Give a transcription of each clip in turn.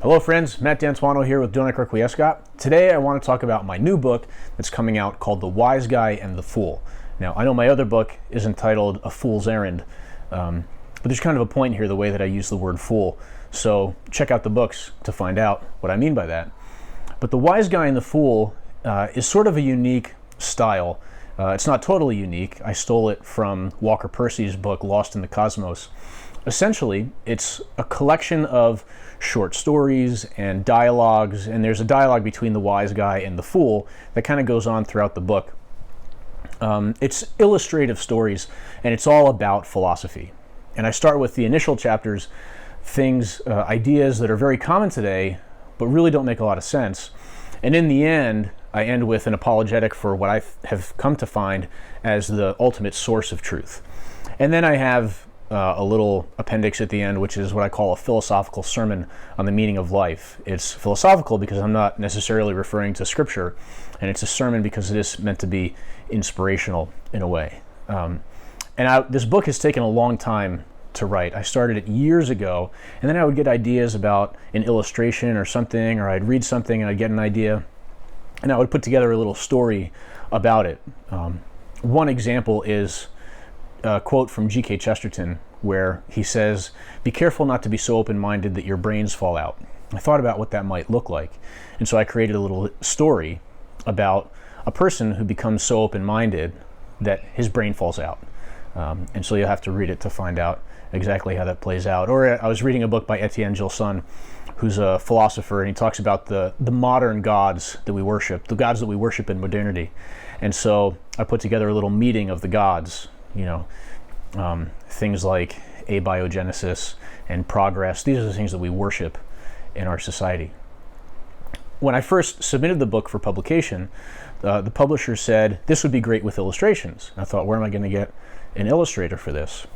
Hello friends, Matt D'Antuono here with Wiseguy. Today I want to talk about my new book that's coming out called The Wiseguy and the Fool. Now I know my other book is entitled A Fool's Errand, but there's kind of a point here the way that I use the word fool, so check out the books to find out what I mean by that. But The Wiseguy and the Fool is sort of a unique style. It's not totally unique. I stole it from Walker Percy's book Lost in the Cosmos. Essentially, it's a collection of short stories and dialogues, and there's a dialogue between the wise guy and the fool that kind of goes on throughout the book. It's illustrative stories, and it's all about philosophy. And I start with the initial chapters, ideas that are very common today, but really don't make a lot of sense. And in the end, I end with an apologetic for what I have come to find as the ultimate source of truth. And then I have a little appendix at the end, which is what I call a philosophical sermon on the meaning of life. It's philosophical because I'm not necessarily referring to scripture, and it's a sermon because it is meant to be inspirational in a way. This book has taken a long time to write. I started it years ago, and then I would get ideas about an illustration or something, or I'd read something and I'd get an idea, and I would put together a little story about it. One example is a quote from G.K. Chesterton where he says, "Be careful not to be so open-minded that your brains fall out." I thought about what that might look like, and so I created a little story about a person who becomes so open-minded that his brain falls out. And so you'll have to read it to find out exactly how that plays out. Or I was reading a book by Etienne Gilson, who's a philosopher, and he talks about the modern gods that we worship, the gods that we worship in modernity. And so I put together a little meeting of the gods, things like abiogenesis and progress. These are the things that we worship in our society. When I first submitted the book for publication, the publisher said, "This would be great with illustrations." And I thought, where am I going to get an illustrator for this?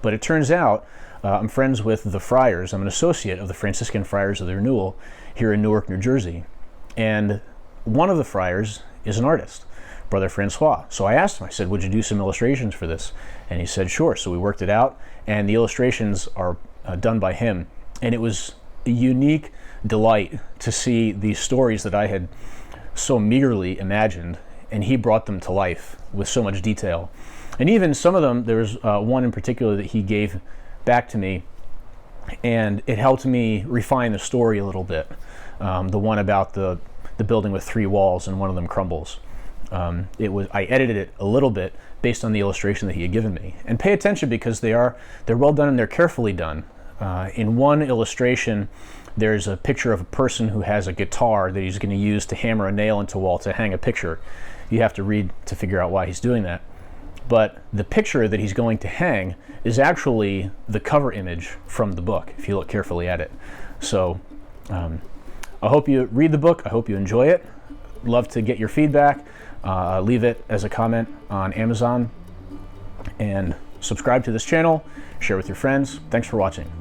But it turns out I'm friends with the friars. I'm an associate of the Franciscan Friars of the Renewal here in Newark, New Jersey. And one of the friars is an artist, Brother Francois. So I asked him, I said, "Would you do some illustrations for this?" And he said, "Sure." So we worked it out, and the illustrations are done by him. And it was a unique delight to see these stories that I had so meagerly imagined, and he brought them to life with so much detail. And even some of them, there was one in particular that he gave back to me, and it helped me refine the story a little bit. The one about the building with 3 walls and one of them crumbles. I edited it a little bit based on the illustration that he had given me. And pay attention, because they're well done and they're carefully done. In one illustration, there's a picture of a person who has a guitar that he's going to use to hammer a nail into a wall to hang a picture. You have to read to figure out why he's doing that. But the picture that he's going to hang is actually the cover image from the book, if you look carefully at it. So I hope you read the book. I hope you enjoy it. Love to get your feedback. Leave it as a comment on Amazon, and subscribe to this channel, share with your friends. Thanks for watching.